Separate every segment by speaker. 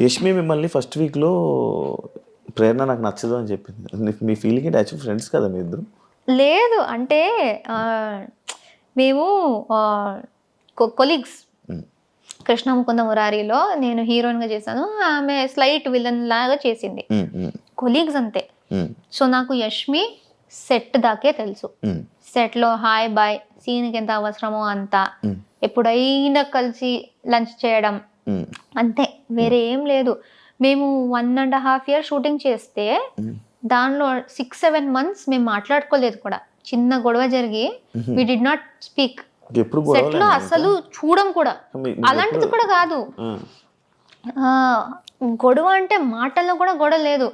Speaker 1: యష్మి మిమ్మల్ని ఫస్ట్ వీక్లో ప్రేరణ నాకు నచ్చదు అని చెప్పింది. మీ ఫీలింగ్ ఏంటి? యాక్చువల్ ఫ్రెండ్స్ కదా మీ ఇద్దరు?
Speaker 2: లేదు అంటే మేము కొలీగ్స్. కృష్ణ ముకుంద మురారిలో నేను హీరోయిన్గా చేశాను, ఆమె స్లైట్ విలన్ లాగా చేసింది. కొలీగ్స్ అంతే. సో నాకు యష్మి సెట్ దాకే తెలుసు. సెట్లో హాయ్ బాయ్, సీన్కి ఎంత అవసరమో అంత, ఎప్పుడైనా కలిసి లంచ్ చేయడం అంతే, వేరే ఏం లేదు. మేము 1.5 years షూటింగ్ చేస్తే దానిలో 6-7 months మేము మాట్లాడుకోలేదు కూడా. చిన్న గొడవ జరిగి we did not speak. Set లో అసలు చూడం కూడా. అలాంటిది కూడా కాదు, గొడవ అంటే మాటల్లో కూడా గొడవ లేదు.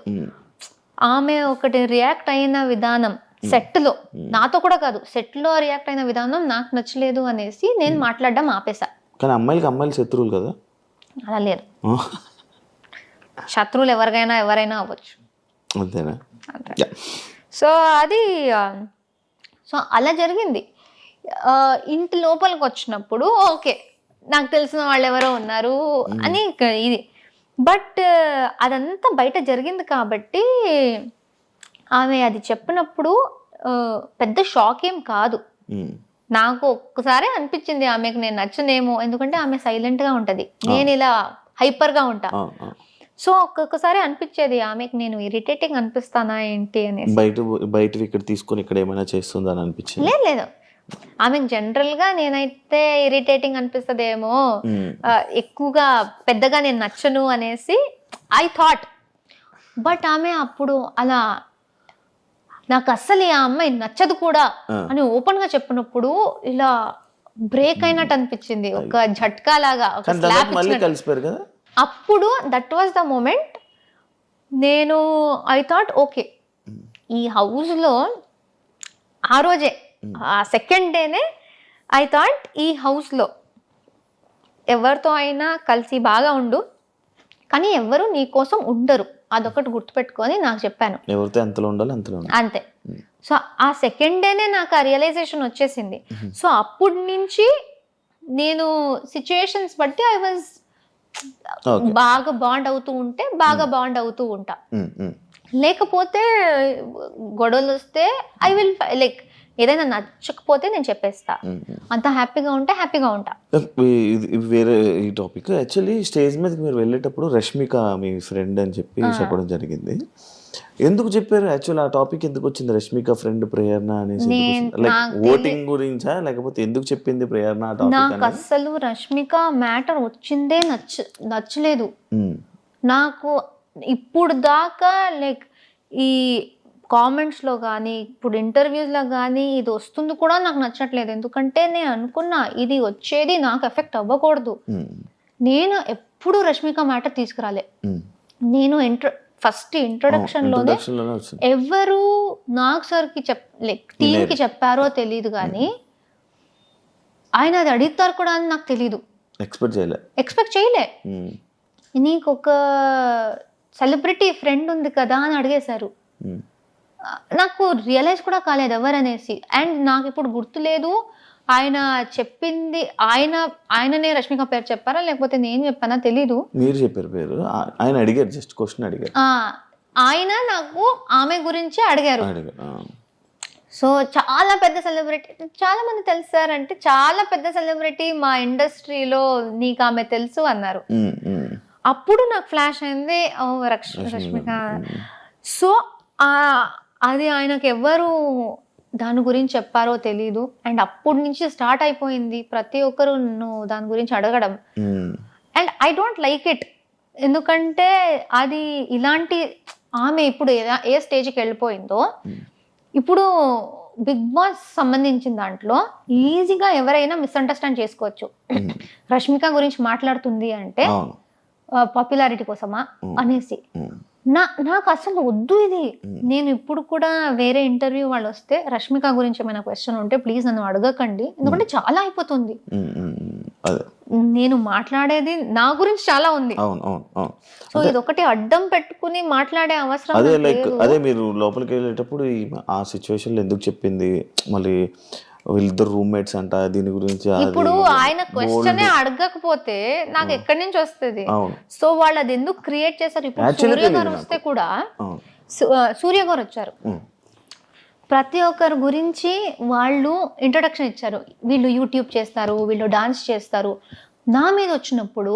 Speaker 2: ఆమె ఒకటి రియాక్ట్ అయిన విధానం సెట్ లో, నాతో కూడా కాదు, సెట్ లో రియాక్ట్ అయిన విధానం నాకు నచ్చలేదు అనేసి నేను మాట్లాడడం ఆపేసా.
Speaker 1: కానీ అమ్మాయిలు శత్రువులు కదా?
Speaker 2: అలా లేదు, శత్రువులు ఎవరైనా అవ్వచ్చు.
Speaker 1: అంతేనా?
Speaker 2: సో అది అలా జరిగింది. ఇంటి లోపలికి వచ్చినప్పుడు ఓకే, నాకు తెలిసిన వాళ్ళు ఎవరో ఉన్నారు అని ఇది. బట్ అదంతా బయట జరిగింది కాబట్టి ఆమె అది చెప్పినప్పుడు పెద్ద షాక్ ఏం కాదు. నాకు ఒక్కసారి అనిపించింది ఆమెకు నేను నచ్చనేమో, ఎందుకంటే ఆమె సైలెంట్గా ఉంటుంది, నేను ఇలా హైపర్గా ఉంటా. సో ఒక్కొక్కసారి అనిపించేది ఆమెకు నేను ఇరిటేటింగ్ అనిపిస్తానా ఏంటి అనేసి.
Speaker 1: బయట ఇక్కడ తీసుకొని ఇక్కడ ఏమైనా చేస్తుందా అని అనిపించింది?
Speaker 2: లేదు, ఆమెకు జనరల్ గా నేనైతే ఇరిటేటింగ్ అనిపిస్తుందేమో, ఎక్కువగా పెద్దగా నేను నచ్చను అనేసి ఐ థాట్. బట్ ఆమె అప్పుడు అలా నాకు అస్సలు ఆ అమ్మాయి నచ్చదు కూడా అని ఓపెన్ గా చెప్పినప్పుడు ఇలా బ్రేక్ అయినట్టు అనిపించింది, ఒక झटका లాగా, ఒక స్లాప్ ఇచ్చినట్టు. అప్పుడు దట్ వాజ్ ద మూమెంట్. నేను ఐ థాట్ ఓకే, ఈ హౌస్ లో ఆ రోజే, ఆ సెకండ్ డేనే ఐ థాట్ ఈ హౌస్ లో ఎవరితో అయినా కలిసి బాగా ఉండు, కానీ ఎవరు నీ కోసం ఉండరు, అదొకటి గుర్తుపెట్టుకొని నాకు చెప్పాను.
Speaker 1: ఎవరితో ఎంతలో ఉండాలి
Speaker 2: అంతే. సో ఆ సెకండ్ డేనే నాకు ఆ రియలైజేషన్ వచ్చేసింది. సో అప్పటి నుంచి నేను సిచ్యుయేషన్స్ బట్టి ఐ వాజ్ బాగా బాండ్ అవుతూ ఉంటే బాగా బాండ్ అవుతూ ఉంటా. లేకపోతే గొడవలు వస్తే ఐ విల్ లైక్ ఏదైనా నచ్చకపోతే నేను చెప్పేస్తా, అంత హ్యాపీగా ఉంటే హ్యాపీగా ఉంటా.
Speaker 1: వేరే ఈ టాపిక్, యాక్చువల్లీ స్టేజ్ మీదకి మీరు వెళ్ళేటప్పుడు రష్మిక మీ ఫ్రెండ్ అని చెప్పి చెప్పడం జరిగింది. ఎందుకు చెప్పారు? యాక్చువల్ ఆ టాపిక్ ఎందుకు వచ్చింది, రష్మిక ఫ్రెండ్ ప్రేరణ అనేసి? లైక్ ఓటింగ్ గురించా, లేకపోతే ఎందుకు చెప్పింది ప్రేరణ?
Speaker 2: నాకు అస్సలు రష్మిక మ్యాటర్ వచ్చిందే నచ్చలేదు నాకు ఇప్పుడు దాకా. లైక్ ఈ కామెంట్స్లో కానీ ఇప్పుడు ఇంటర్వ్యూస్లో కానీ ఇది వస్తుంది కూడా నాకు నచ్చట్లేదు. ఎందుకంటే నేను అనుకున్నా ఇది వచ్చేది నాకు ఎఫెక్ట్ అవ్వకూడదు. నేను ఎప్పుడు రష్మిక మ్యాటర్ తీసుకురాలే. నేను ఫస్ట్ ఇంట్రొడక్షన్ లోనే ఎవరు నాగ్ సార్కి లైక్ టీంకి చెప్పారో తెలియదు, కానీ ఆయన అది అడుగుతారు కూడా అని నాకు తెలీదు, ఎక్స్పెక్ట్ చేయలే. నీకు ఒక సెలబ్రిటీ ఫ్రెండ్ ఉంది కదా అని అడిగేశారు. నాకు రియలైజ్ కూడా కాలేదు ఎవరనేసి. అండ్ నాకు ఇప్పుడు గుర్తులేదు ఆయన చెప్పింది, ఆయననే రష్మిక పేరు చెప్పారా లేకపోతే నేను చెప్పానా తెలీదు.
Speaker 1: మీరు చెప్పారు పేరు, ఆయన అడిగారు, జస్ట్ క్వశ్చన్ అడిగారు.
Speaker 2: ఆయన నాకు ఆమె గురించి అడిగారు. సో చాలా పెద్ద సెలబ్రిటీ, చాలా మంది తెలుసారంటే చాలా పెద్ద సెలబ్రిటీ మా ఇండస్ట్రీలో, నీకు ఆమె తెలుసు అన్నారు. అప్పుడు నాకు ఫ్లాష్ అయింది, రష్మిక. సో అది ఆయనకు ఎవరు దాని గురించి చెప్పారో తెలీదు. అండ్ అప్పటి నుంచి స్టార్ట్ అయిపోయింది ప్రతి ఒక్కరు దాని గురించి అడగడం. And I don't like it, ఎందుకంటే అది ఇలాంటి ఆమె ఇప్పుడు ఏ స్టేజ్కి వెళ్ళిపోయిందో, ఇప్పుడు బిగ్ బాస్ సంబంధించిన దాంట్లో ఈజీగా ఎవరైనా మిస్అండర్స్టాండ్ చేసుకోవచ్చు. రష్మిక గురించి మాట్లాడుతుంది అంటే పాపులారిటీ కోసమా అనేసి. నాకు అసలు వద్దు ఇది. నేను ఇప్పుడు కూడా వేరే ఇంటర్వ్యూ వాళ్ళు వస్తే రష్మిక గురించి ఏమైనా క్వశ్చన్ ఉంటే ప్లీజ్ నన్ను అడగకండి, ఎందుకంటే చాలా అయిపోతుంది. నేను మాట్లాడేది నా గురించి చాలా ఉంది. సో ఇది ఒకటి అడ్డం పెట్టుకుని మాట్లాడే అవసరం
Speaker 1: అదే మీరు లోపలికి వెళ్ళేటప్పుడు ఆ సిచ్యువేషన్ లో ఎందుకు చెప్పింది, మళ్ళీ వీళ్ళిద్దరు రూమ్మేట్స్ అంట, దీని గురించి
Speaker 2: ఇప్పుడు ఆయన క్వశ్చన్ అడగకపోతే నాకు ఎక్కడి నుంచి వస్తుంది? సో వాళ్ళు అది ఎందుకు క్రియేట్ చేశారు? ఇప్పుడు సూర్య గారు వస్తే కూడా, సూర్య గారు వచ్చారు, ప్రతి ఒక్కరి గురించి వాళ్ళు ఇంట్రొడక్షన్ ఇచ్చారు. వీళ్ళు యూట్యూబ్ చేస్తారు, వీళ్ళు డాన్స్ చేస్తారు. నా మీద వచ్చినప్పుడు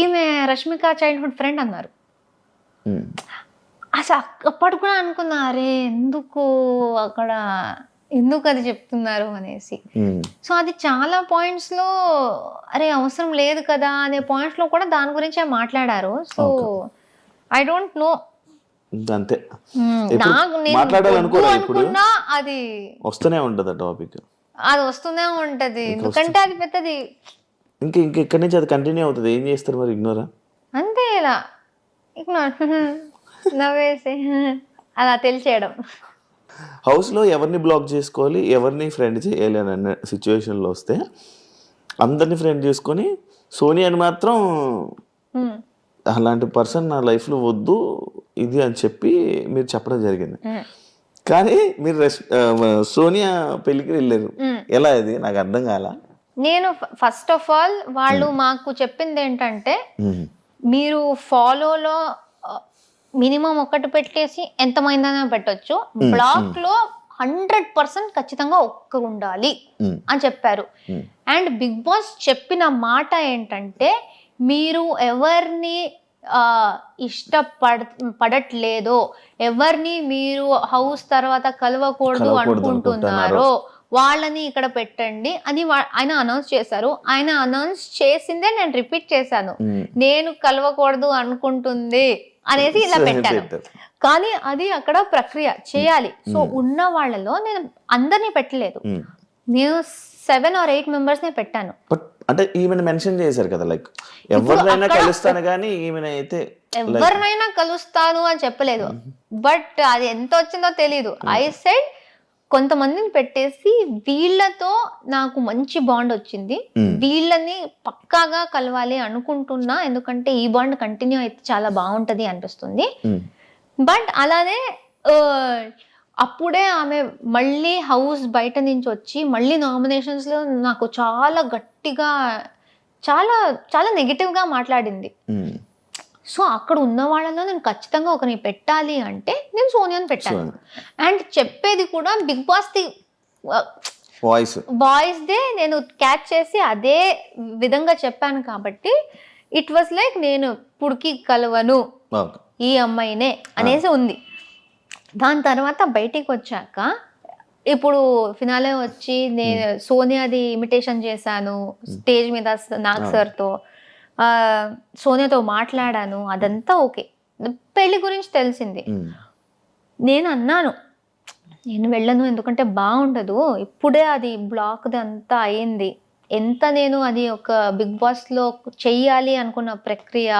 Speaker 2: ఈమె రష్మిక చైల్డ్హుడ్ ఫ్రెండ్ అన్నారు. అసలు అప్పటి కూడా అనుకున్నా, అరే ఎందుకు అక్కడ ఎందుకు అది చెప్తున్నారు అనేసి. సో అది చాలా పాయింట్స్ లో అరే అవసరం లేదు కదా అనే పాయింట్స్ లో కూడా దాని గురించే మాట్లాడారు. సో ఐ డోంట్ నో,
Speaker 1: అంతే.
Speaker 2: అనుకున్నా అది
Speaker 1: వస్తూనే ఉంటది టాపిక్,
Speaker 2: అది వస్తూనే ఉంటది. ఎందుకంటే అది పెద్దది,
Speaker 1: ఇంకా ఇక్కడి నుంచి అది కంటిన్యూ అవుతుంది. ఏం చేస్తారు మరి? ఇగ్నోరా?
Speaker 2: అంతే, ఇలా ఇగ్నోర్ నవ్వేసి అలా తెలిసేయడం.
Speaker 1: హౌస్లో ఎవరిని బ్లాక్ చేసుకోవాలి, ఎవరిని ఫ్రెండ్ చేయాలి అనే సిచ్యువేషన్లో వస్తే అందరినీ ఫ్రెండ్ చేసుకొని సోనియాని మాత్రం అలాంటి పర్సన్ నా లైఫ్లో వద్దు ఇది అని చెప్పి మీరు చెప్పడం జరిగింది. కానీ మీరు సోనియా పెళ్ళికి వెళ్ళారు, ఎలా? అది నాకు అర్థం కాల.
Speaker 2: నేను ఫస్ట్ ఆఫ్ ఆల్ వాళ్ళు మాకు చెప్పింది ఏంటంటే, మీరు ఫాలోలో మినిమం ఒకటి పెట్టేసి ఎంతమైందనే పెట్టొచ్చు, బ్లాక్ లో 100% ఖచ్చితంగా ఒక్క ఉండాలి అని చెప్పారు. అండ్ బిగ్ బాస్ చెప్పిన మాట ఏంటంటే, మీరు ఎవరిని పడట్లేదో, ఎవరిని మీరు హౌస్ తర్వాత కలవకూడదు అనుకుంటున్నారో వాళ్ళని ఇక్కడ పెట్టండి అని ఆయన అనౌన్స్ చేశారు. ఆయన అనౌన్స్ చేసిందే నేను రిపీట్ చేశాను, నేను కలవకూడదు అనుకుంటుంది అనేసి ఇలా పెట్టాను. కానీ అది అక్కడ ప్రక్రియ చేయాలి. సో ఉన్న వాళ్ళలో నేను అందరినీ పెట్టలేదు, నేను 7 or 8 మెంబర్స్ నే పెట్టాను.
Speaker 1: అంటే ఈమెను మెన్షన్ చేశారు కదా, లైక్ ఎవరినైనా కలుస్తాను కానీ ఈమెను అయితే
Speaker 2: ఎవరినైనా కలుస్తాను అని చెప్పలేదు. బట్ అది ఎంత వచ్చిందో తెలీదు. ఐ సెడ్ కొంతమందిని పెట్టేసి వీళ్ళతో నాకు మంచి బాండ్ వచ్చింది, వీళ్ళని పక్కాగా కలవాలి అనుకుంటున్నా, ఎందుకంటే ఈ బాండ్ కంటిన్యూ అయితే చాలా బాగుంటది అనిపిస్తుంది. బట్ అలానే అప్పుడే ఆమె మళ్ళీ హౌస్ బయట నుంచి వచ్చి మళ్ళీ నామినేషన్స్ లో నాకు చాలా గట్టిగా చాలా చాలా నెగిటివ్ గా మాట్లాడింది. సో అక్కడ ఉన్న వాళ్ళలో నేను ఖచ్చితంగా ఒకరిని పెట్టాలి అంటే నేను సోనియాని పెట్టాను. అండ్ చెప్పేది కూడా బిగ్ బాస్ ది వాయిస్ దే నేను క్యాచ్ చేసి అదే విధంగా చెప్పాను కాబట్టి ఇట్ వాస్ లైక్ నేను పుడికి కలవను ఈ అమ్మాయినే అనేసి ఉంది. దాని తర్వాత బయటికి వచ్చాక ఇప్పుడు ఫినాలే వచ్చి నేను సోనియాది ఇమిటేషన్ చేశాను స్టేజ్ మీద నాగ్ సార్తో, సోనియాతో మాట్లాడాను, అదంతా ఓకే. పెళ్లి గురించి తెలిసింది. నేను అన్నాను నేను వెళ్ళను, ఎందుకంటే బాగుండదు, ఇప్పుడే అది బ్లాక్ అంతా అయింది, ఎంత నేను అది ఒక బిగ్ బాస్లో చెయ్యాలి అనుకున్న ప్రక్రియ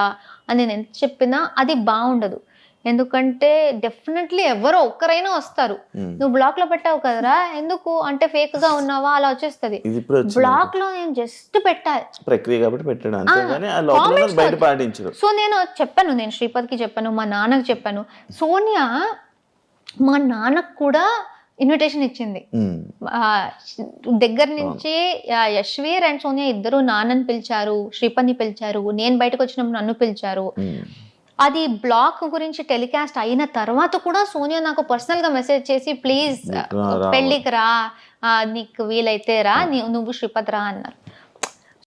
Speaker 2: అని నేను ఎంత చెప్పినా అది బాగుండదు. ఎందుకంటే డెఫినెట్లీ ఎవరో ఒక్కరైనా వస్తారు, నువ్వు బ్లాక్ లో పెట్టావు కదరా ఎందుకు అంటే ఫేక్ గా ఉన్నావా అలా వచ్చేస్తుంది. బ్లాక్ లో నేను జస్ట్ పెట్టాలి
Speaker 1: ప్రక్రియ కాబట్టి పెట్టాను అంతే గాని ఆ లోపల బయట పాటించరు.
Speaker 2: సో నేను చెప్పాను, నేను శ్రీపతికి చెప్పాను, మా నాన్నకి చెప్పాను. సోనియా మా నాన్నకు కూడా ఇన్విటేషన్ ఇచ్చింది. దగ్గర నుంచి యశ్వీర్ అండ్ సోనియా ఇద్దరు నాన్నని పిలిచారు, శ్రీపతిని పిలిచారు, నేను బయటకు వచ్చినప్పుడు నన్ను పిలిచారు. అది బ్లాక్ గురించి టెలికాస్ట్ అయిన తర్వాత కూడా సోనియా నాకు పర్సనల్ గా మెసేజ్ చేసి ప్లీజ్ పెళ్ళికి రా, నీకు వీలైతే రా, నువ్వు శ్రీపతి రా అన్నారు.